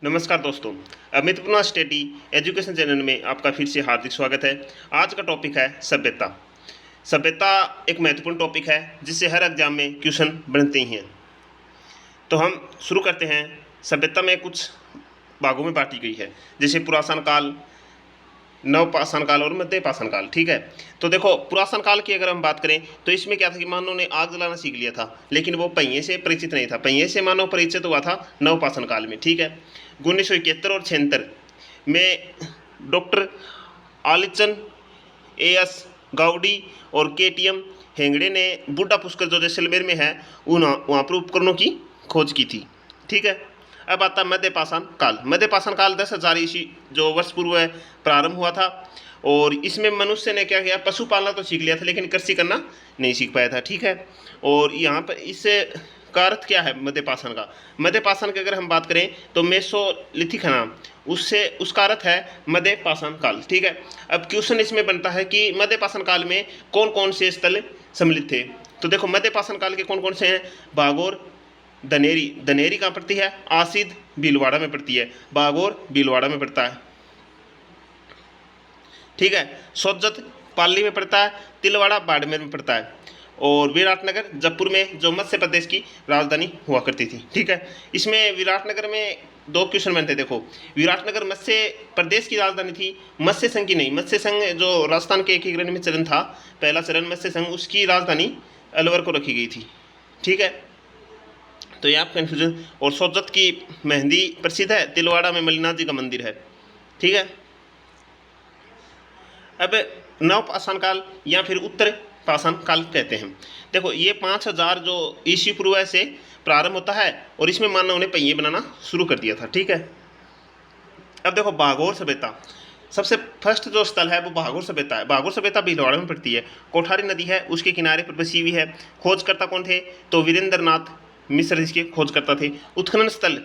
नमस्कार दोस्तों, अमितपूर्णा study education channel में आपका फिर से हार्दिक स्वागत है। आज का टॉपिक है सभ्यता। सभ्यता एक महत्वपूर्ण टॉपिक है जिससे हर एग्जाम में क्वेश्चन बनते ही हैं। तो हम शुरू करते हैं। सभ्यता में कुछ भागों में बांटी गई है, जैसे पुरातन काल, नवपाषाण काल और मध्य पाषाण काल। ठीक है, तो देखो पुरातन काल की अगर हम बात करें तो इसमें क्या था कि मानव ने आग जलाना सीख लिया था, लेकिन वो पहिए से परिचित नहीं था। पहिए से मानव परिचित हुआ था नवपाषाण काल में। ठीक है, 1971 और 76 में डॉक्टर आलिचन एएस गाउडी और केटीएम हेंगड़े ने बुड्ढा पुष्कर जो जैसलमेर में है वहाँ पर उपकरणों की खोज की थी। ठीक है, अब आता है मध्य पाषाण काल। मध्य पाषाण काल 10,000 ईस्वी जो वर्ष पूर्व प्रारंभ हुआ था, और इसमें मनुष्य ने क्या किया, पशुपालना तो सीख लिया था लेकिन कृषि करना नहीं सीख पाया था। ठीक है, और यहाँ पर इससे का अर्थ क्या है मध्य पाषाण का? मध्य पाषाण की अगर हम बात करें तो मेसोलिथिक है नाम, उससे उसका अर्थ है मध्य पाषाण काल। ठीक है, अब क्वेश्चन इसमें बनता है कि मध्य पाषाण काल में कौन कौन से स्थल सम्मिलित थे। तो देखो मध्य पाषाण काल के कौन कौन से हैं? भागोर, धनेरी। धनेरी कहाँ पड़ती है? आसिद भीलवाड़ा में पड़ती है। भागोर भीलवाड़ा में पड़ता है। ठीक है, सोजत पाली में पड़ता है। तिलवाड़ा बाड़मेर में पड़ता है। और विराटनगर जयपुर में, जो मत्स्य प्रदेश की राजधानी हुआ करती थी। ठीक है, इसमें विराटनगर में दो क्वेश्चन बनते थे। देखो, विराटनगर मत्स्य प्रदेश की राजधानी थी, मत्स्य संघ की नहीं। मत्स्य संघ जो राजस्थान के एकीकरण में चरण था, पहला चरण मत्स्य संघ, उसकी राजधानी अलवर को रखी गई थी। ठीक है, तो ये आप कन्फ्यूजन। और सोजत की मेहंदी प्रसिद्ध है। तिलवाड़ा में मल्लिनाथ जी का मंदिर है। ठीक है, अब नव पाषाण काल या फिर उत्तर पाषाण काल कहते हैं। देखो ये 5000 जो ईस्वी पूर्व से प्रारंभ होता है, और इसमें मानव ने पहिए बनाना शुरू कर दिया था। ठीक है, अब देखो भागोर सभ्यता, सबसे फर्स्ट जो स्थल है वो भागोर सभ्यता है। भागोर सभ्यता भीलवाड़ा में पड़ती है। कोठारी नदी है उसके किनारे पर बसी हुई है। खोजकर्ता कौन थे? तो वीरेंद्र नाथ मिश्र इसके खोजकर्ता थे। उत्खनन स्थल,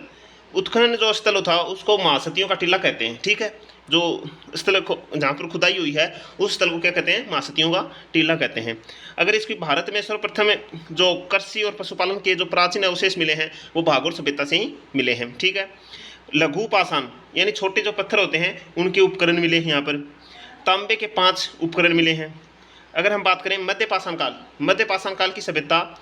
उत्खनन जो स्थल था उसको महासतियों का टीला कहते हैं। ठीक है, जो स्थल जहाँ पर खुदाई हुई है उस स्थल को क्या कहते हैं? महासतियों का टीला कहते हैं। अगर इसकी भारत में सर्वप्रथम जो कृषि और पशुपालन के जो प्राचीन अवशेष मिले हैं वो भागोर सभ्यता से ही मिले हैं। ठीक है, लघु पाषाण यानी छोटे जो पत्थर होते हैं उनके उपकरण मिले हैं। यहाँ पर तांबे के 5 उपकरण मिले हैं। अगर हम बात करें मध्य पाषाण काल, मध्य पाषाण काल की सभ्यता,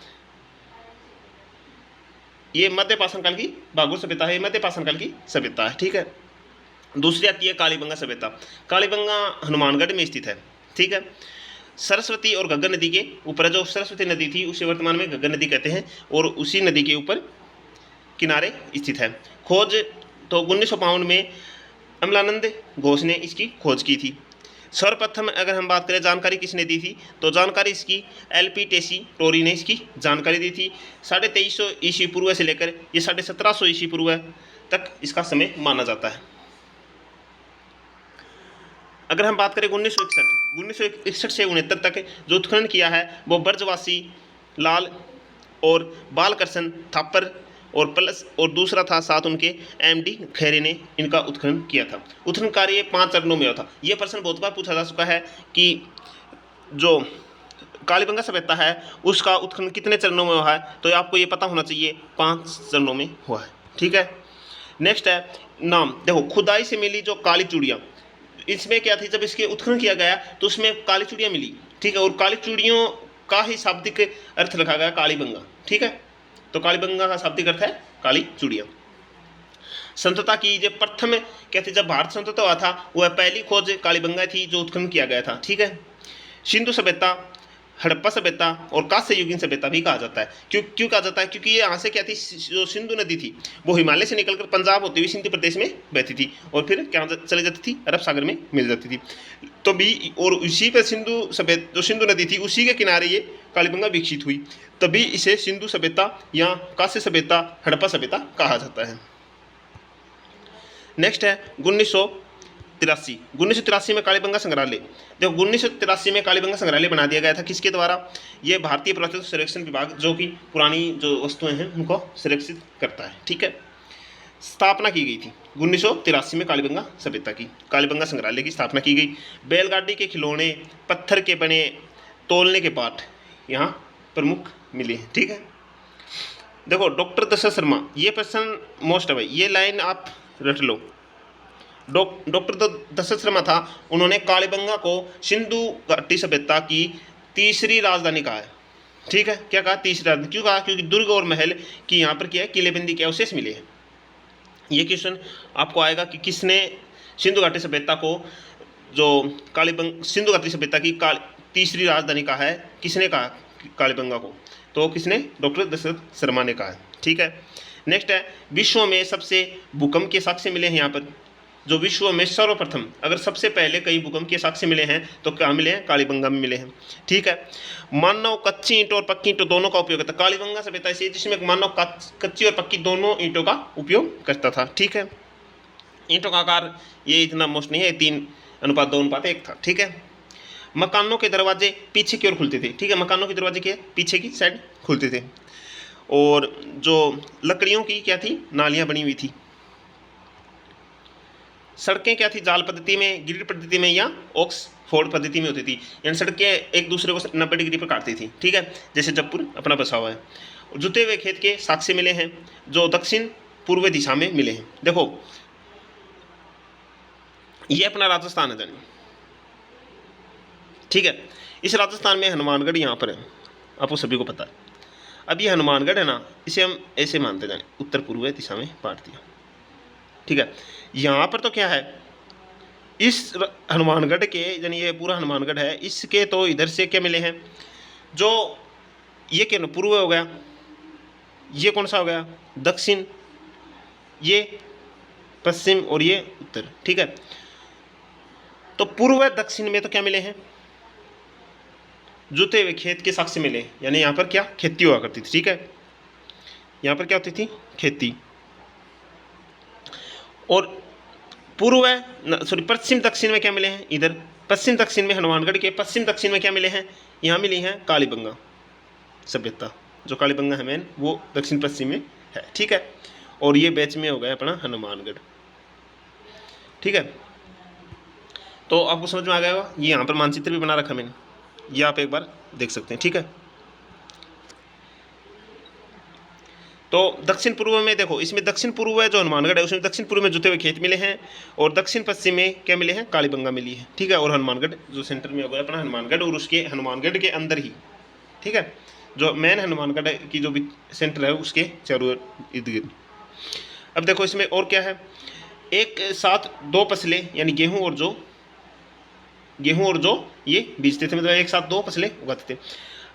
ये मध्य पाषाण काल की भागोर सभ्यता है, मध्य पाषाण काल की सभ्यता है। ठीक है, दूसरी आती है कालीबंगा सभ्यता। कालीबंगा हनुमानगढ़ में स्थित है। ठीक है, सरस्वती और घग्गर नदी के ऊपर, जो सरस्वती नदी थी उसे वर्तमान में घग्गर नदी कहते हैं, और उसी नदी के ऊपर किनारे स्थित है। खोज तो 1952 में अमलानंद घोष ने इसकी खोज की थी। सर्वप्रथम अगर हम बात करें जानकारी किसने दी थी, तो जानकारी इसकी एलपी टेसी टोरी ने इसकी जानकारी दी थी। 2350 ईस्वी पूर्व से लेकर ये 1750 ईस्वी पूर्व तक इसका समय माना जाता है। अगर हम बात करें 1961 से 69 तक जो उत्खनन किया है वो ब्रजवासी लाल और बालकृष्ण थापर और प्लस, और दूसरा था साथ उनके एमडी खैरे ने इनका उत्खनन किया था। उत्खनन कार्य 5 चरणों में हुआ था। ये प्रश्न बहुत बार पूछा जा चुका है कि जो कालीबंगा सभ्यता है उसका उत्खनन कितने चरणों में हुआ है, तो आपको ये पता होना चाहिए 5 चरणों में हुआ है। ठीक है, नेक्स्ट है नाम। देखो खुदाई से मिली जो काली चूड़ियाँ, इसमें क्या थी, जब इसके उत्खनन किया गया तो उसमें काली चूड़ियाँ मिली। ठीक है, और काली चूड़ियों का ही शाब्दिक अर्थ रखा गया कालीबंगा। ठीक है, तो कालीबंगा का शाब्दिक अर्थ है काली चूड़ियाँ। संतता की जो प्रथम क्या थी, जब भारत स्वतंत्र हुआ था वह पहली खोज कालीबंगा थी जो उत्खनन किया गया था। ठीक है, सिंधु सभ्यता, हड़प्पा सभ्यता और कांस्ययुगीन सभ्यता भी कहा जाता है। क्यों कहा जाता है? क्योंकि ये यहाँ से क्या थी, जो सिंधु नदी थी वो हिमालय से निकलकर पंजाब होती हुई सिंधु प्रदेश में बहती थी और फिर क्या चली जाती थी, अरब सागर में मिल जाती थी। तो भी और उसी पर जो सिंधु नदी थी उसी के किनारे ये कालीबंगा विकसित हुई, तभी इसे सिंधु सभ्यता या कांस्य सभ्यता, हड़प्पा सभ्यता कहा जाता है। नेक्स्ट है 1983 में कालीबंगा संग्रहालय। देखो 1983 में कालीबंगा संग्रहालय बना दिया गया था। किसके द्वारा? ये भारतीय पुरातत्व सर्वेक्षण विभाग, जो कि पुरानी जो वस्तुएं हैं उनको संरक्षित करता है। ठीक है, स्थापना की गई थी 1983 में कालीबंगा सभ्यता की, कालीबंगा संग्रहालय की स्थापना की गई। बैलगाड़ी के खिलौने, पत्थर के बने तोलने के पाठ यहाँ प्रमुख मिले हैं। ठीक है, देखो डॉक्टर दशरथ शर्मा, ये प्रश्न मोस्ट है भाई, ये लाइन आप रट लो। डॉक्टर दशरथ शर्मा था, उन्होंने कालीबंगा को सिंधु घाटी सभ्यता की तीसरी राजधानी कहा है। ठीक है, क्या कहा? तीसरी राजधानी। क्यों कहा? क्योंकि दुर्ग और महल की यहाँ पर क्या है, किलेबंदी के अवशेष मिले हैं। ये क्वेश्चन आपको आएगा कि किसने सिंधु घाटी सभ्यता को, जो सिंधु घाटी सभ्यता की तीसरी राजधानी कहा है, किसने कहा कालीबंगा को? तो किसने? डॉक्टर दशरथ शर्मा ने कहा है। ठीक है, नेक्स्ट है, विश्व में सबसे भूकंप के साक्ष्य मिले हैं यहाँ पर। जो विश्व में सर्वप्रथम, अगर सबसे पहले कई भूकंप के साक्ष्य मिले हैं तो क्या मिले हैं? कालीबंगा में मिले हैं। ठीक है, मानव कच्ची ईंटों और पक्की ईंटों दोनों का उपयोग करता। कालीबंगा सभ्यता ऐसी है जिसमें मानव कच्ची और पक्की दोनों ईंटों का उपयोग करता था। ठीक है, ईंटों का आकार ये इतना मोस्ट नहीं है, 3:2:1 था। ठीक है, मकानों के दरवाजे पीछे की ओर खुलते थे। ठीक है, मकानों के दरवाजे के पीछे की साइड खुलते थे। और जो लकड़ियों की क्या थी? नालियां बनी हुई थी। सड़कें क्या थी? जाल पद्धति में, ग्रिड पद्धति में या ऑक्सफोर्ड पद्धति में होती थी। यानी सड़कें एक दूसरे को 90 डिग्री पर काटती थी। ठीक है, जैसे जबपुर अपना बसा हुआ है। जुते हुए खेत के साक्ष्य मिले हैं जो दक्षिण पूर्व दिशा में मिले हैं। देखो, ये अपना राजस्थान है जानी। ठीक है, इस राजस्थान में हनुमानगढ़ यहाँ पर है, आपको सभी को पता है। अब ये हनुमानगढ़ है ना, इसे हम ऐसे मानते जाने, उत्तर पूर्व दिशा में बांट दिया। ठीक है, यहाँ पर तो क्या है, इस हनुमानगढ़ के, यानी ये पूरा हनुमानगढ़ है, इसके तो इधर से क्या मिले हैं? जो ये क्या पूर्व हो गया, ये कौन सा हो गया? दक्षिण, ये पश्चिम और ये उत्तर। ठीक है, तो पूर्व दक्षिण में तो क्या मिले हैं? जुते हुए खेत के साक्ष्य मिले। यानी यहाँ पर क्या? खेती हुआ करती थी। ठीक है, यहाँ पर क्या होती थी? खेती। और पश्चिम दक्षिण में क्या मिले हैं? इधर पश्चिम दक्षिण में, हनुमानगढ़ के पश्चिम दक्षिण में क्या मिले हैं? यहाँ मिली हैं कालीबंगा सभ्यता। जो कालीबंगा है मेन, वो दक्षिण पश्चिम में है। ठीक है, और ये बैच में हो गया अपना हनुमानगढ़। ठीक है, तो आपको समझ में आ गया होगा। ये यहाँ पर मानचित्र भी बना रखा मैंने, ये आप एक बार देख सकते हैं। ठीक है, तो दक्षिण पूर्व में देखो, इसमें दक्षिण पूर्व है जो हनुमानगढ़ है, उसमें दक्षिण पूर्व में जुते हुए खेत मिले हैं, और दक्षिण पश्चिम में क्या मिले हैं? कालीबंगा मिली है। ठीक है, और हनुमानगढ़ जो सेंटर में हो गया अपना हनुमानगढ़, और उसके हनुमानगढ़ के अंदर ही, ठीक है, जो मेन हनुमानगढ़ की जो भी सेंटर है उसके चारों इर्द गिर्द। अब देखो इसमें और क्या है, एक साथ दो फसलें यानी गेहूं और जो ये बीजते थे, मतलब एक साथ दो फसलें उगाते थे।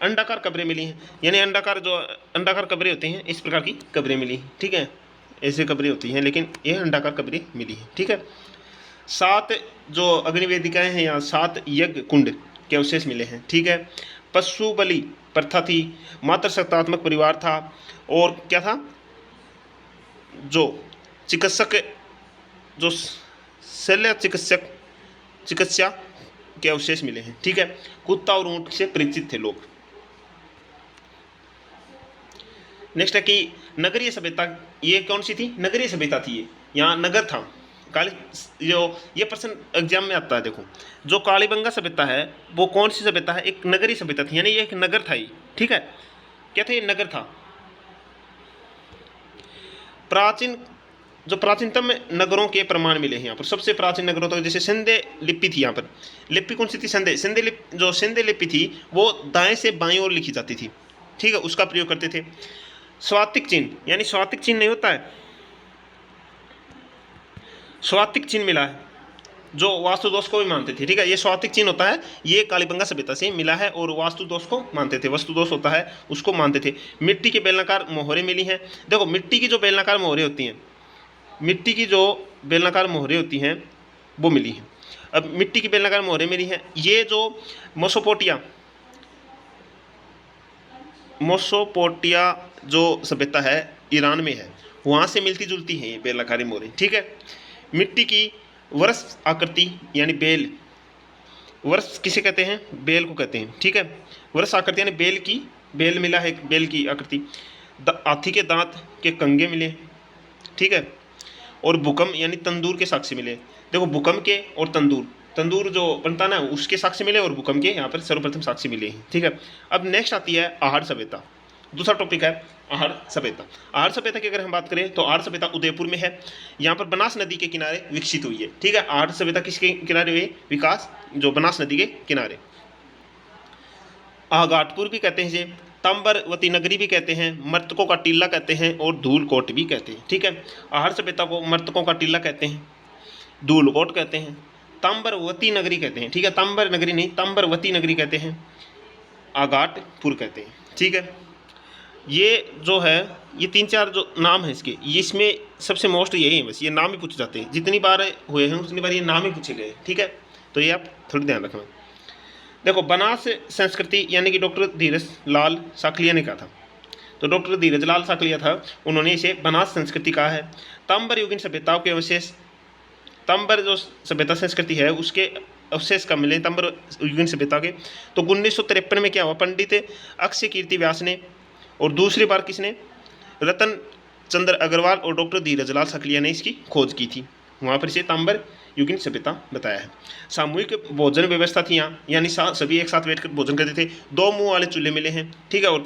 अंडाकार कब्रें मिली हैं, यानी अंडाकार कब्रें होती हैं, इस प्रकार की कब्रें मिली हैं। ठीक है, ऐसे कब्रें होती हैं, लेकिन ये अंडाकार कब्रें मिली हैं। ठीक है, 7 जो अग्निवेदिकाएं हैं या 7 यज्ञ कुंड के अवशेष मिले हैं। ठीक है, पशु बलि प्रथा थी, मातृ सत्तात्मक परिवार था, और क्या था, जो चिकित्सक, जो शल्य चिकित्सा के अवशेष मिले हैं। ठीक है, कुत्ता और ऊंट से परिचित थे लोग। नेक्स्ट है कि नगरीय सभ्यता, ये कौन सी थी? नगरीय सभ्यता थी। ये यहाँ नगर था। ये प्रश्न एग्जाम में आता है। देखो, जो कालीबंगा सभ्यता है वो कौन सी सभ्यता है? एक नगरीय सभ्यता थी, यानी ये एक नगर था ये। ठीक है, क्या था? ये नगर था। प्राचीनतम नगरों के प्रमाण मिले हैं यहाँ पर। सबसे प्राचीन नगरों तक, जैसे सिंधे लिपि थी। यहाँ पर लिपि कौन सी थी? सिंधे लिपि थी वो दाएं से बाएं ओर लिखी जाती थी। ठीक है, उसका प्रयोग करते थे। स्वातिक चिन्ह, यानी स्वातिक चिन्ह नहीं होता है, स्वातिक चिन्ह मिला है जो वास्तु दोष को भी मानते थे। ठीक है, ये स्वातिक चिन्ह होता है, ये कालीबंगा सभ्यता से मिला है, और वास्तु दोष को मानते थे। वस्तु दोष होता है उसको मानते थे। मिट्टी के बेलनाकार मोहरें मिली हैं। देखो, मिट्टी की जो बेलनाकार मोहरें होती हैं, वो मिली हैं। अब मिट्टी की बेलनाकार मोहरें मिली हैं। ये जो मोसोपोटिया जो सभ्यता है ईरान में है, वहाँ से मिलती जुलती हैं ये बेलनाकारी मोहरें। ठीक है, मिट्टी की वर्ष आकृति यानी बेल, वर्ष किसे कहते हैं? बेल को कहते हैं। ठीक है, वर्ष आकृति यानी बेल मिला है, बेल की आकृति। हाथी के दांत के कंगे मिले। ठीक है, और भूकंप यानी तंदूर के साक्ष्य मिले। देखो, भूकंप के और तंदूर जो बनता ना, उसके साक्ष्य मिले, और भूकंप के यहाँ पर सर्वप्रथम साक्ष्य मिले हैं। ठीक है, अब नेक्स्ट आती है आहड़ सभ्यता, दूसरा टॉपिक है आहड़ सभ्यता। आहड़ सभ्यता की अगर हम बात करें तो आहड़ सभ्यता उदयपुर में है। यहाँ पर बनास नदी के किनारे विकसित हुई है। ठीक है, आहड़ सभ्यता किसके किनारे हुई? विकास जो बनास नदी के किनारे। आहगाटपुर भी कहते हैं इसे, तांबरवती नगरी भी कहते हैं, मर्तकों का टीला कहते हैं और धूलकोट भी कहते हैं। ठीक है, आहड़ सभ्यता को मर्तकों का टीला कहते हैं, धूलकोट कहते हैं, तांबरवती नगरी कहते हैं। ठीक है, तांबर नगरी नहीं, तांबरवती नगरी कहते हैं, आगाटपुर कहते हैं। ठीक है, ये जो है ये 3-4 जो नाम है इसके, ये इसमें सबसे मोस्ट यही है, बस ये नाम ही पूछे जाते हैं। जितनी बार हुए हैं उतनी बार ये नाम ही पूछे गए। ठीक है, तो ये आप थोड़ी ध्यान रखना। देखो, बनास संस्कृति यानी कि डॉक्टर धीरज लाल साकलिया ने कहा था। तो डॉक्टर धीरज लाल साकलिया था, उन्होंने इसे बनास संस्कृति कहा है। तांबर युगीन सभ्यताओं के अवशेष, तांबर जो सभ्यता संस्कृति है उसके अवशेष कब मिले तांबर युगीन सभ्यता के? तो 1953 में क्या हुआ, पंडित अक्षय कीर्ति व्यास ने और दूसरी बार किसने? रतन चंद्र अग्रवाल और डॉक्टर धीरज लाल साकलिया ने इसकी खोज की थी। वहाँ पर इसे तांबर युगीन सभ्यता बताया है। सामूहिक भोजन व्यवस्था थी यहाँ, यानी सभी एक साथ बैठकर भोजन करते थे। 2 मुंह वाले चूल्हे मिले हैं। ठीक है, और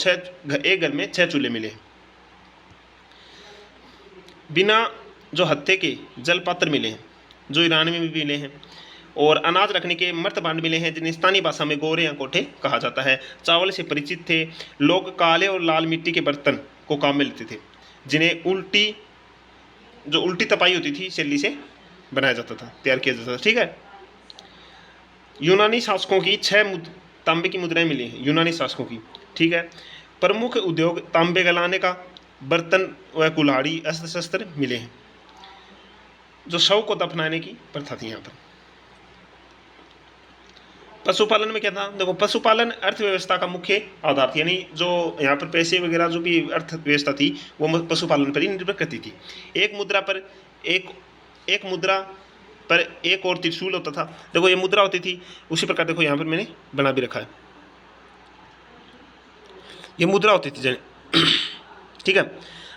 एक घर में 6 चूल्हे मिले हैं। बिना जो हत्थे के जल पात्र मिले हैं, जो ईरान में भी मिले हैं, और अनाज रखने के मर्तबांड मिले हैं, जिन्हें स्थानीय भाषा में गोरे या कोठे कहा जाता है। चावल से परिचित थे लोग। काले और लाल मिट्टी के बर्तन को काम में लेते थे, जिन्हें उल्टी तपाई होती थी शैली से बनाया जाता था, तैयार किया जाता था। ठीक है, यूनानी शासकों की 6 तांबे की मुद्राएं मिली हैं, यूनानी शासकों की। ठीक है, प्रमुख उद्योग तांबे गलाने का, बर्तन व कुल्हाड़ी, अस्त्र शस्त्र मिले हैं। जो शव को दफनाने की प्रथा थी यहाँ पर। पशुपालन में क्या था? देखो, पशुपालन अर्थव्यवस्था का मुख्य आधार थी, यानी जो यहाँ पर पैसे वगैरह जो भी अर्थव्यवस्था थी वो पशुपालन पर ही निर्भर करती थी। एक मुद्रा पर एक और त्रिशूल होता था। देखो, ये मुद्रा होती थी, उसी प्रकार देखो यहाँ पर मैंने बना भी रखा है, ये मुद्रा होती थी। ठीक है,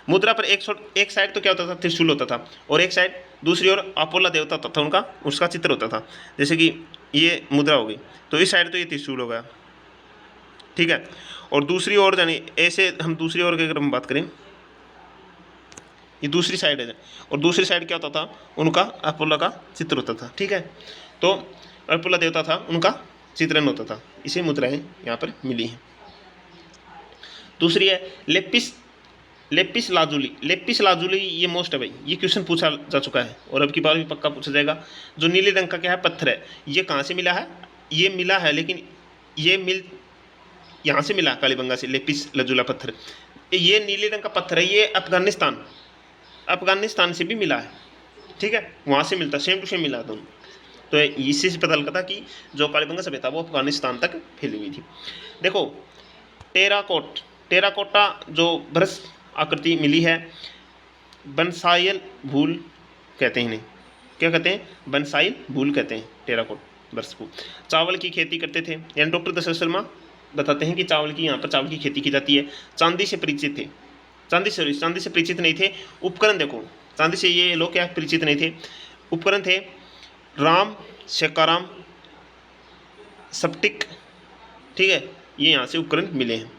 मुद्रा पर एक साइड तो क्या होता था? त्रिशूल होता था, और एक साइड दूसरी ओर अपोला देवता होता था, उसका चित्र होता था। जैसे कि ये मुद्रा हो गई, तो इस साइड तो ये त्रिशूल हो गया। ठीक है, और दूसरी ओर यानी ऐसे हम दूसरी ओर की अगर हम बात करें, ये दूसरी साइड है, और दूसरी साइड क्या होता था? उनका अपोला का चित्र होता था। ठीक है, तो अपोला देवता था, उनका चित्रण होता था। इसे मुद्राएं यहाँ पर मिली हैं। दूसरी है लेपिस लाजुली, ये मोस्ट है भाई, ये क्वेश्चन पूछा जा चुका है और अब की बार भी पक्का पूछा जाएगा। जो नीले रंग का क्या है? पत्थर है। ये कहाँ से मिला है? ये मिला है, लेकिन ये यहाँ से मिला, कालीबंगा से, लेपिस लाजुला पत्थर। ये नीले रंग का पत्थर है, ये अफगानिस्तान से भी मिला है। ठीक है, वहाँ से मिलता, सेम टू सेम मिला दोनों। तो इससे से पता लगता कि जो कालीबंगा सभ्यता वो अफगानिस्तान तक फैली हुई थी। देखो, टेराकोटा जो ब्रश आकृति मिली है, बनसाइल भूल कहते हैं इन्हें। क्या कहते हैं? बनसाइल भूल कहते हैं टेराकोट ब्रश को। चावल की खेती करते थे, यानी डॉक्टर दशरथ शर्मा बताते हैं कि यहाँ पर चावल की खेती की जाती है। चांदी से परिचित थे, चांदी से परिचित नहीं थे। उपकरण देखो, चांदी से ये लोग क्या परिचित नहीं थे। उपकरण थे राम, शेकाराम, सप्टिक। ठीक है, ये यहाँ से उपकरण मिले हैं।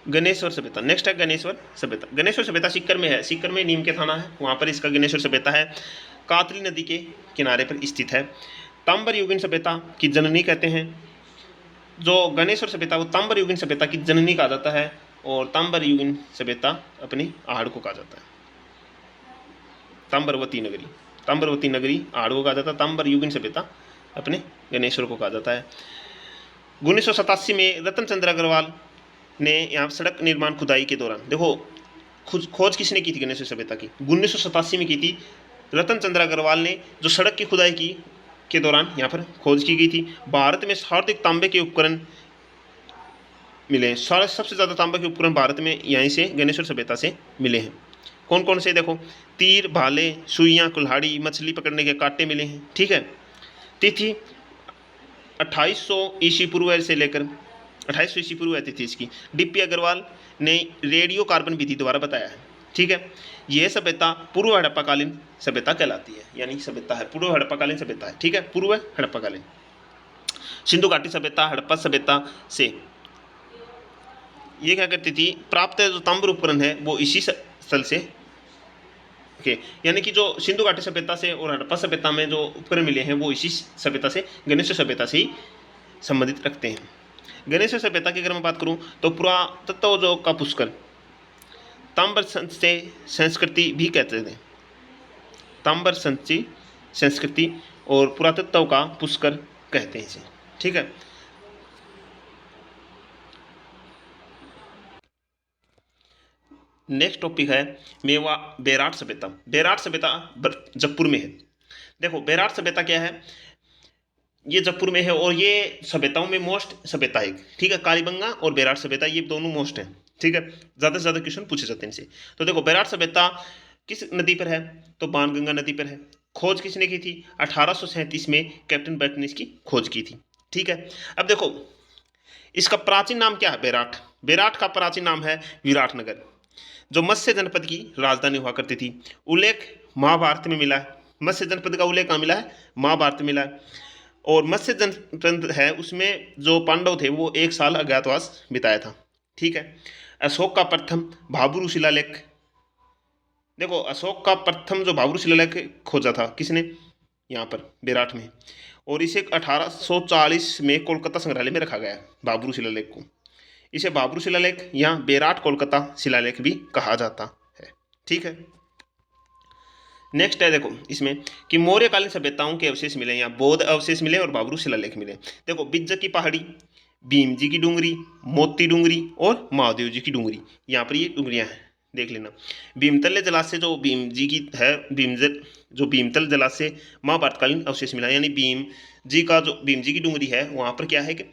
गणेश्वर सभ्यता, नेक्स्ट है गणेश्वर सभ्यता। गणेश्वर सभ्यता सीकर में है, सीकर में नीम के थाना है, वहाँ पर इसका गणेश्वर सभ्यता है। कातली नदी के किनारे पर स्थित है। तांबर युगीन सभ्यता की जननी कहते हैं। जो गणेश्वर सभ्यता वो तांबर युगीन सभ्यता की जननी कहा जाता है, और तांबर युगीन सभ्यता अपनी आहड़ को कहा जाता है। तांबरवती नगरी आहड़ को कहा जाता है। तांबर युगीन सभ्यता अपने गणेश्वर को कहा जाता है। 1987 में रतन चंद्र अग्रवाल ने यहाँ सड़क निर्माण खुदाई के दौरान, देखो खोज किसने की थी गणेश्वर सभ्यता की? 1987 में की थी रतन चंद्र अग्रवाल ने, जो सड़क की खुदाई की के दौरान यहाँ पर खोज की गई थी। भारत में सर्वाधिक तांबे के उपकरण मिले। सबसे ज़्यादा तांबे के उपकरण भारत में यहीं से गणेश्वर सभ्यता से मिले हैं। कौन कौन से? देखो, तीर, भाले, सुइयाँ, कुल्हाड़ी, मछली पकड़ने के कांटे मिले हैं। ठीक है, तिथि 2800 ईस्वी पूर्व से लेकर 2800 ईस्वी पूर्व तिथि इसकी। डीपी अग्रवाल ने रेडियो कार्बन विधि द्वारा बताया है। ठीक है, यह सभ्यता पूर्व हड़प्पाकालीन सभ्यता कहलाती है, यानी सभ्यता है पूर्व हड़प्पाकालीन सभ्यता है। ठीक है, पूर्व हड़प्पाकालीन। सिंधु घाटी सभ्यता हड़प्पा सभ्यता से ये क्या करती थी, प्राप्त जो ताम्र उपकरण है वो इसी स्थल से, ओके, यानी कि जो सिंधु घाटी सभ्यता से और हड़प्पा सभ्यता में जो उपकरण मिले हैं वो इसी सभ्यता से, गणेश सभ्यता से ही संबंधित रखते हैं। गणेश सभ्यता की अगर मैं बात करूं तो पुरातत्व जो का पुष्कर ताम्र से संस्कृति भी कहते थे, ताम्र संचि संस्कृति और पुरातत्व का पुष्कर कहते हैं इसे, ठीक है। नेक्स्ट टॉपिक है मेवा बेराट सभ्यता। बेराट सभ्यता जयपुर में है। देखो बेराट सभ्यता क्या है, ये जयपुर में है और ये सभ्यताओं में मोस्ट सभ्यता है, ठीक है। कालीबंगा और बेराट सभ्यता ये दोनों मोस्ट हैं, ठीक है। ज़्यादा से ज़्यादा क्वेश्चन पूछे जाते हैं इनसे। तो देखो बेराट सभ्यता किस नदी पर है, तो बाणगंगा नदी पर है। खोज किसने की थी, 1837 में कैप्टन बैट ने इसकी खोज की थी, ठीक है। अब देखो इसका प्राचीन नाम क्या है, बेराट। बेराट का प्राचीन नाम है विराटनगर, जो मत्स्य जनपद की राजधानी हुआ करती थी। उल्लेख महाभारत में मिला है, मत्स्य जनपद का उल्लेख कहाँ मिला है, महाभारत में मिला है। और मत्स्य जनपद है उसमें जो पांडव थे वो 1 साल अज्ञातवास बिताया था, ठीक है। अशोक का प्रथम भाब्रू शिलालेख, देखो अशोक का प्रथम जो भाब्रू शिलालेख खोजा था किसने, यहाँ पर बेराट में, और इसे 1840 में कोलकाता संग्रहालय में रखा गया है भाब्रू शिलालेख को। इसे भाब्रू शिलालेख या बेराट कोलकाता शिलालेख भी कहा जाता है, ठीक है। नेक्स्ट है देखो इसमें कि मौर्यकालीन सभ्यताओं के अवशेष मिले, या बौद्ध अवशेष मिले और भाब्रू शिलालेख मिले। देखो बिज्जक की पहाड़ी, भीम जी की डूंगरी, मोती डूंगरी और महादेव जी की डूंगरी, यहाँ पर ये डूंगरियाँ हैं, देख लेना। भीमतल जलाशय जो भीम जी की है, जो भीमतल जलाशय महाभारतकालीन अवशेष मिला, यानी भीम जी का जो भीम जी की डूंगरी है वहाँ पर क्या है कि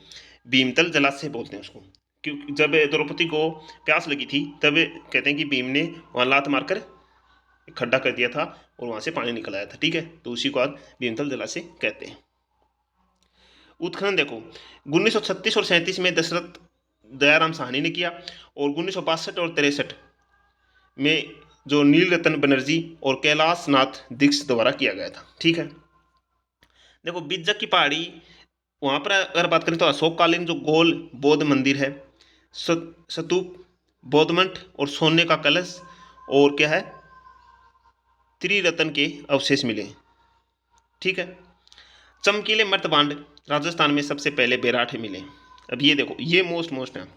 भीमतल जलाशय बोलते हैं उसको, क्योंकि जब द्रौपदी को प्यास लगी थी तब कहते हैं कि भीम ने वहाँ लात मारकर खड्डा कर दिया था और वहाँ से पानी निकल आया था, ठीक है। तो उसी को आज भीमतल जलाशय कहते हैं। उत्खनन देखो 1936 और 37 में दशरथ दयाराम साहनी ने किया, और 1962 और 63 में जो नील रतन बनर्जी और कैलाश नाथ दीक्षित द्वारा किया गया था, ठीक है। देखो बिज्जक की पहाड़ी, वहाँ पर अगर बात करें तो अशोककालीन जो गोल बौद्ध मंदिर है, स्तूप, बौद्ध मठ और सोने का कलश, और क्या है त्रिरत्न के अवशेष मिले, ठीक है। चमकीले मर्तबांड राजस्थान में सबसे पहले बेराट मिले। अब ये देखो ये मोस्ट है,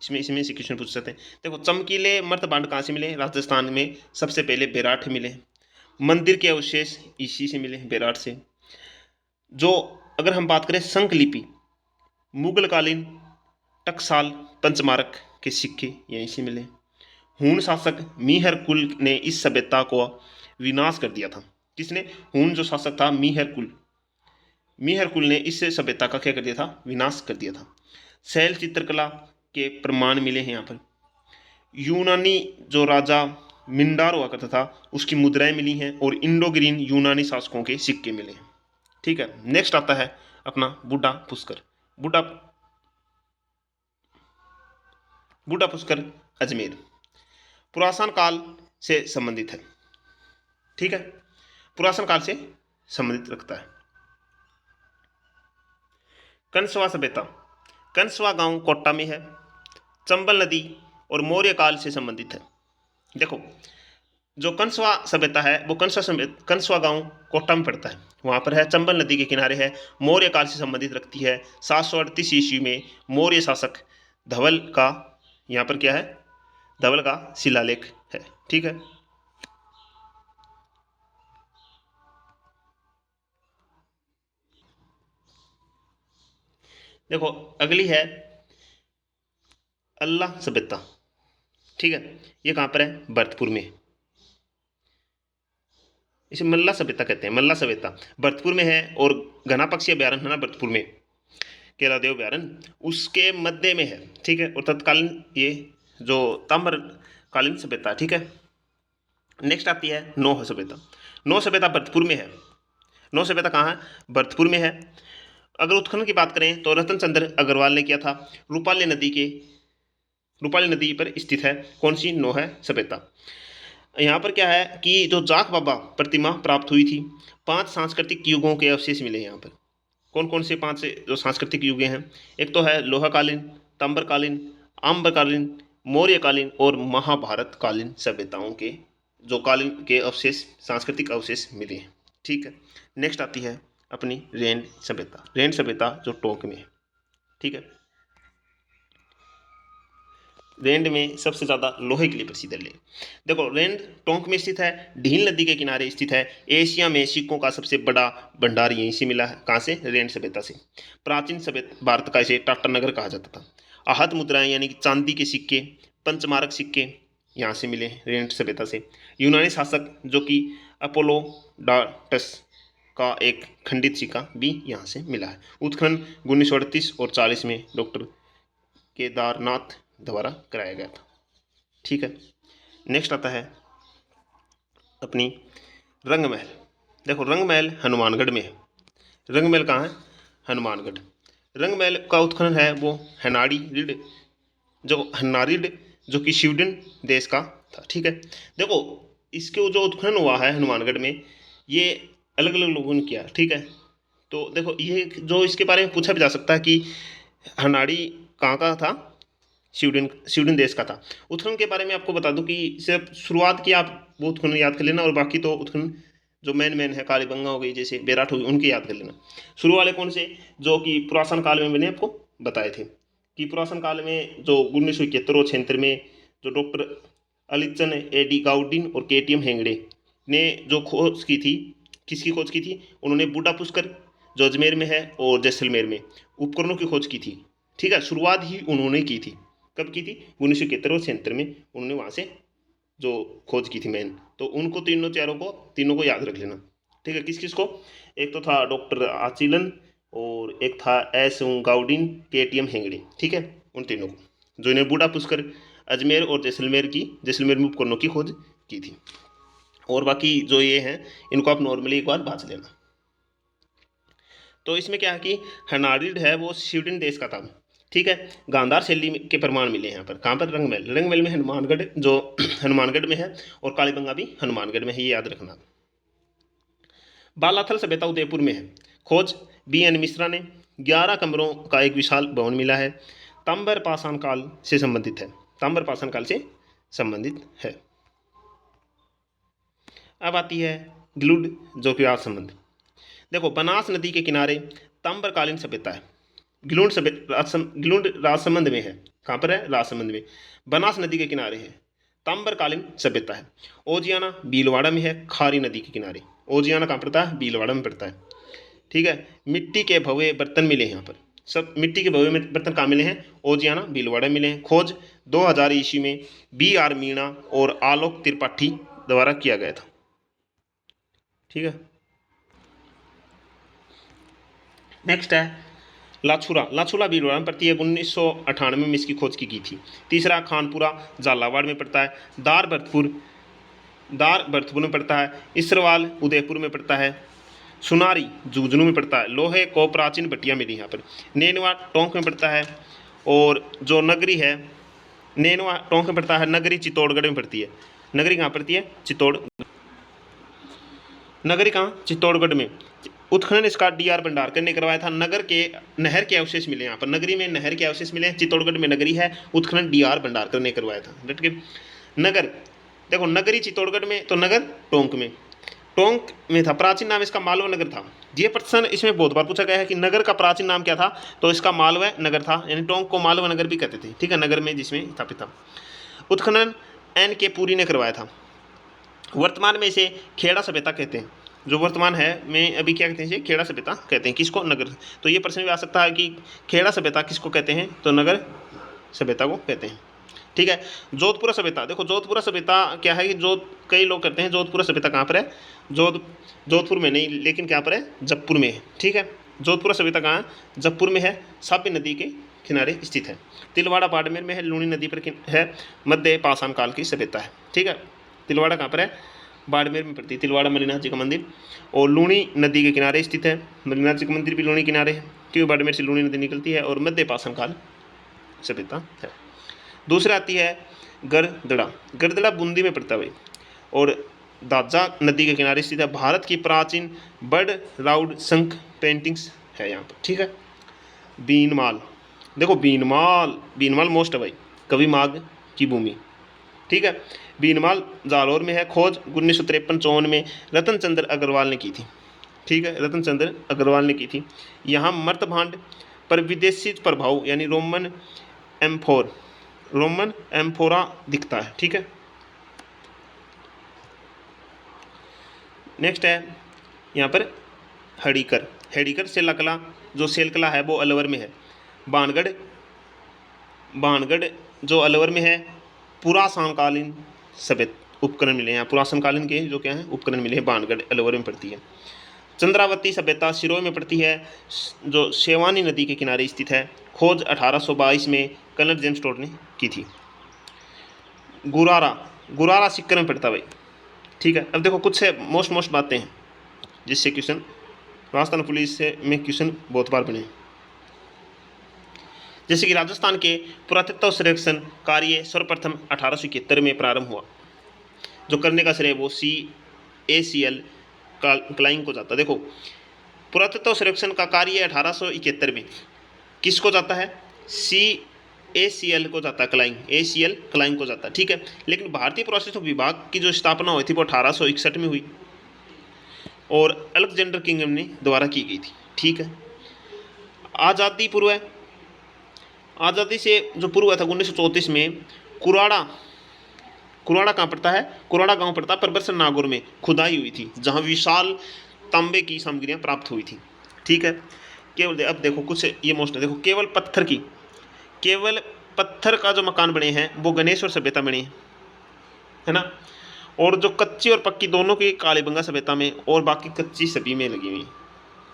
इसमें से क्वेश्चन पूछ सकते हैं। देखो चमकीले मर्तबांड कहाँ से मिले, राजस्थान में सबसे पहले बेराट मिले। मंदिर के अवशेष इसी से मिले, बेराट से। जो अगर हम बात करें संकलिपि, मुगलकालीन टकसाल पंचमारक के सिक्के यहीं से मिले। हूण शासक मीहर कुल ने इस सभ्यता को विनाश कर दिया था। किसने, हूण जो शासक था मीहर कुल ने इस सभ्यता का क्या कर दिया था, विनाश कर दिया था। शैल चित्रकला के प्रमाण मिले हैं यहाँ पर। यूनानी जो राजा मिंडार हुआ करता था उसकी मुद्राएं मिली हैं, और इंडो ग्रीन यूनानी शासकों के सिक्के मिले हैं, ठीक है। नेक्स्ट आता है अपना बुड्ढा पुष्कर। बुड्ढा पुष्कर अजमेर पुरातन काल से संबंधित है, ठीक है, पुरातन काल से संबंधित रखता है। कंसवा सभ्यता, कंसवा गांव कोटा में है, चंबल नदी और मौर्य काल से संबंधित है। देखो जो कंसवा सभ्यता है वो कंसवा गांव कोटा में पड़ता है, वहाँ पर है, चंबल नदी के किनारे है, मौर्य काल से संबंधित रखती है। 738 ईस्वी में मौर्य शासक धवल का, यहाँ पर क्या है, धवल का शिलालेख है, ठीक है। देखो अगली है अल्लाह सभ्यता, ठीक है। ये कहाँ पर है, भरतपुर में। इसे मल्ला सभ्यता कहते हैं, मल्ला सभ्यता भरतपुर में है, और घना पक्षी अभ्यारण्य है ना भरतपुर में, केलादेव अभ्यारण्य, उसके मध्य में है, ठीक है। और तत्कालीन ये जो ताम्रकालीन सभ्यता, ठीक है। नेक्स्ट आती है नौह सभ्यता। नौह सभ्यता भरतपुर में है। नौह सभ्यता कहाँ है, भरतपुर में है। अगर उत्खनन की बात करें तो रतन चंद्र अग्रवाल ने किया था। रूपाली नदी पर स्थित है कौन सी, नौह सभ्यता। यहाँ पर क्या है कि जो जाख बाबा प्रतिमा प्राप्त हुई थी, 5 सांस्कृतिक युगों के अवशेष मिले यहाँ पर। कौन कौन से 5 जो सांस्कृतिक युग हैं, एक तो है लोहाकालीन, ताम्रकालीन, आम्रकालीन, मौर्यकालीन और महाभारत कालीन सभ्यताओं के जो कालीन के अवशेष, सांस्कृतिक अवशेष मिले हैं। ठीक है, नेक्स्ट आती है अपनी रेंड सभ्यता। रेंड सभ्यता जो टोंक में है। ठीक है, रेंड में सबसे ज़्यादा लोहे के लिए प्रसिद्ध है। देखो, रेंड टोंक में स्थित है, ढील नदी के किनारे स्थित है। एशिया में सिक्कों का सबसे बड़ा भंडार यहीं से मिला है। कहाँ से? रेंड सभ्यता से। प्राचीन सभ्यता भारत का इसे टाटा नगर कहा जाता था। आहत मुद्राएं यानी कि चांदी के सिक्के, पंचमारक सिक्के यहाँ से मिले हैं रेंड सभ्यता से। यूनानी शासक जो कि अपोलोडाटस का एक खंडित सिक्का भी यहाँ से मिला है। उत्खनन 1938 और 40 में डॉक्टर केदारनाथ द्वारा कराया गया था। ठीक है, नेक्स्ट आता है अपनी रंगमहल। देखो, रंगमहल हनुमानगढ़ में है। रंगमहल कहाँ है? हनुमानगढ़। रंगमहल का उत्खनन है वो हनाड़ी जो कि स्वीडन देश का था। ठीक है, देखो इसके जो उत्खनन हुआ है हनुमानगढ़ में, ये अलग अलग लोगों ने किया। ठीक है, तो देखो ये जो इसके बारे में पूछा भी जा सकता है कि हनाड़ी कहाँ का था? स्वीडन देश का था। उत्खनन के बारे में आपको बता दूं कि सिर्फ शुरुआत की आप वो उत्खनन याद कर लेना, और बाकी तो उत्खनन जो मेन है, कालीबंगा हो गई, जैसे बेराट हो गई, उनके याद कर लेना। शुरू वाले कौन से? जो कि पुरातन काल में मैंने आपको बताए थे कि पुरातन काल में जो 1971 और 76 में जो डॉक्टर अलिचन एडी गाउडिन और केटीएम हेंगड़े ने जो खोज की थी, किसकी खोज की थी? उन्होंने बूढ़ा पुष्कर जो अजमेर में है और जैसलमेर में उपकरणों की खोज की थी। ठीक है, शुरुआत ही उन्होंने की थी। कब की थी? 1971 और 76 में उन्होंने वहाँ से जो खोज की थी मेन। तो उनको तीनों को याद रख लेना। ठीक है, किस किस को? एक तो था डॉक्टर आचिलन, और एक था एस गाउडिन, केटीएम हेंगड़े। ठीक है, उन तीनों को, जो इन्हें बूढ़ा पुष्कर, अजमेर और जैसलमेर में उपकरणों की खोज की थी। और बाकी जो ये हैं इनको आप नॉर्मली एक बार बात लेना। तो इसमें क्या है कि हनाडिड है वो स्वीडन देश का था। ठीक है, गांधार शैली के प्रमाण मिले यहाँ पर। कहाँ पर? रंगमहल में हनुमानगढ़ जो हनुमानगढ़ में है, और कालीबंगा भी हनुमानगढ़ में है, ये याद रखना। बालाथल सभ्यता उदयपुर में है। खोज BN मिश्रा ने। 11 कमरों का एक विशाल भवन मिला है। ताम्बर पाषाण काल से संबंधित है। ताम्बर पाषाण काल से संबंधित है। अब आती है गिलुड जो कि राजसमंद। देखो, बनास नदी के किनारे ताम्रकालीन सभ्यता है। गिलुड राजसमंद में है। कहाँ पर है? राजसमंद में। बनास नदी के किनारे है, ताम्रकालीन सभ्यता है। ओजियाना भीलवाड़ा में है, खारी नदी के किनारे। ओजियाना कहाँ पड़ता है? भीलवाड़ा में पड़ता है। ठीक है, मिट्टी के भव्य बर्तन मिले हैं यहाँ पर। सब मिट्टी के भव्य बर्तन कहाँ मिले हैं? ओजियाना भीलवाड़ा मिले हैं। खोज 2000 ईस्वी में BR मीणा और आलोक त्रिपाठी द्वारा किया गया था। ठीक है, नेक्स्ट है लाछुरा भीलवाड़ा में पड़ती है। 1998 में इसकी खोज की गई थी। तीसरा खानपुरा झालावाड़ में पड़ता है। दार भरतपुर में पड़ता है। इसरवाल उदयपुर में पड़ता है। सुनारी झुंझुनू में पड़ता है। लोहे को प्राचीन भट्टियाँ मिली यहाँ पर। नेनवा टोंक में पड़ता है। और जो नगरी है, नेनवा टोंक में पड़ता है। नगरी चित्तौड़गढ़ में पड़ती है। नगरी कहाँ पड़ती है? नगरी कहाँ? चित्तौड़गढ़ में। उत्खनन इसका DR भंडारकर ने करवाया था। नहर के अवशेष मिले यहाँ पर। नगरी में नहर के अवशेष मिले हैं। चित्तौड़गढ़ में नगरी है। उत्खनन DR भंडारकर ने करवाया था। डट के नगर, देखो नगरी चित्तौड़गढ़ में, तो नगर टोंक में था। प्राचीन नाम इसका मालवा नगर था। ये प्रश्न इसमें बहुत बार पूछा गया है कि नगर का प्राचीन नाम क्या था, तो इसका मालवा नगर था, यानी टोंक को मालवा नगर भी कहते थे। ठीक है, नगर में जिसमें स्थापित था। उत्खनन NK पुरी ने करवाया था। वर्तमान में इसे खेड़ा सभ्यता कहते हैं। जो वर्तमान है में अभी क्या कहते हैं? इसे खेड़ा सभ्यता कहते हैं। किसको? नगर। तो ये प्रश्न भी आ सकता है कि खेड़ा सभ्यता किसको कहते हैं? तो नगर सभ्यता को कहते हैं। ठीक है, जोधपुरा सभ्यता। देखो, जोधपुरा सभ्यता क्या है कि कई लोग कहते हैं जोधपुरा सभ्यता कहाँ पर है? जोधपुर में नहीं, लेकिन क्या पर है? जबपुर में है। ठीक है, जोधपुरा सभ्यता कहाँ है? जबपुर में है। साप्य नदी के किनारे स्थित है। तिलवाड़ा बाड़मेर में है। लूणी नदी पर है। मध्य पाषाण काल की सभ्यता है। ठीक है, तिलवाड़ा कहाँ पर है? बाड़मेर में पड़ती है। तिलवाड़ा मल्लिनाथ जी का मंदिर, और लूणी नदी के किनारे स्थित है। मल्लिनाथ जी का मंदिर भी लूणी किनारे है, क्योंकि बाड़मेर से लूणी नदी निकलती है। और मध्य पाषाण काल सभ्यता है। दूसरा आती है गरदड़ा बूंदी में पड़ता है भाई, और दाजा नदी के किनारे स्थित है। भारत की प्राचीन बर्ड राउड शंख पेंटिंग्स है यहाँ पर। ठीक है, बीनमाल। देखो बीनमाल मोस्ट है भाई। कविमाग की भूमि, ठीक है। बीनमाल जालौर में है। खोज 1953-54 में रतन चंद्र अग्रवाल ने की थी, ठीक है, रतन चंद्र अग्रवाल ने की थी। यहाँ मर्तभांड पर विदेशी प्रभाव यानी रोमन एम्फोरा दिखता है, ठीक है। नेक्स्ट है यहाँ पर हड़ीकर सेलकला, जो सेलकला है वो अलवर में है। बाणगढ़ जो अलवर में है। पुरातनकालीन सभ्यता उपकरण मिले हैं, पुरातनकालीन के जो क्या हैं उपकरण मिले हैं, बाणगढ़ अलवर में पड़ती है। चंद्रावती सभ्यता सिरोही में पड़ती है, जो शेवानी नदी के किनारे स्थित है। खोज 1822 में कर्नल जेम्स टोड ने की थी। गुरारा सिक्कर में पड़ता भाई, ठीक है। अब देखो कुछ से मोस्ट बातें हैं जिससे क्वेश्चन राजस्थान पुलिस से में क्वेश्चन बहुत बार बने, जैसे कि राजस्थान के पुरातत्व सर्वेक्षण कार्य सर्वप्रथम 1871 में प्रारंभ हुआ। जो करने का श्रेय वो CACL क्लाइंग को जाता है। देखो पुरातत्व सर्वेक्षण का कार्य 1871 में किसको जाता है, CACL को जाता है, ACL क्लाइंग को जाता है, ठीक है। लेकिन भारतीय पुरातत्व विभाग की जो स्थापना हुई थी वो 1861 में हुई और अलेक्जेंडर किंगडम ने द्वारा की गई थी, ठीक है। आज़ादी से जो पूर्व हुआ था 1934 में कुराड़ा कहाँ पड़ता है, कुराड़ा गांव पड़ता है परबरसर नागौर में खुदाई हुई थी, जहां विशाल तांबे की सामग्रियां प्राप्त हुई थी, ठीक है। अब देखो कुछ ये मोस्ट देखो, केवल पत्थर का जो मकान बने हैं वो गणेश और सभ्यता बने हैं, है ना। और जो कच्ची और पक्की दोनों की कालीबंगा सभ्यता में, और बाकी कच्ची सभी में लगी हुई,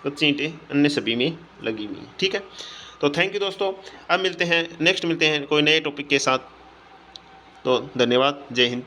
कच्ची ईंटें अन्य सभी में लगी हुई, ठीक है। तो थैंक यू दोस्तों, अब मिलते हैं कोई नए टॉपिक के साथ। तो धन्यवाद, जय हिंद।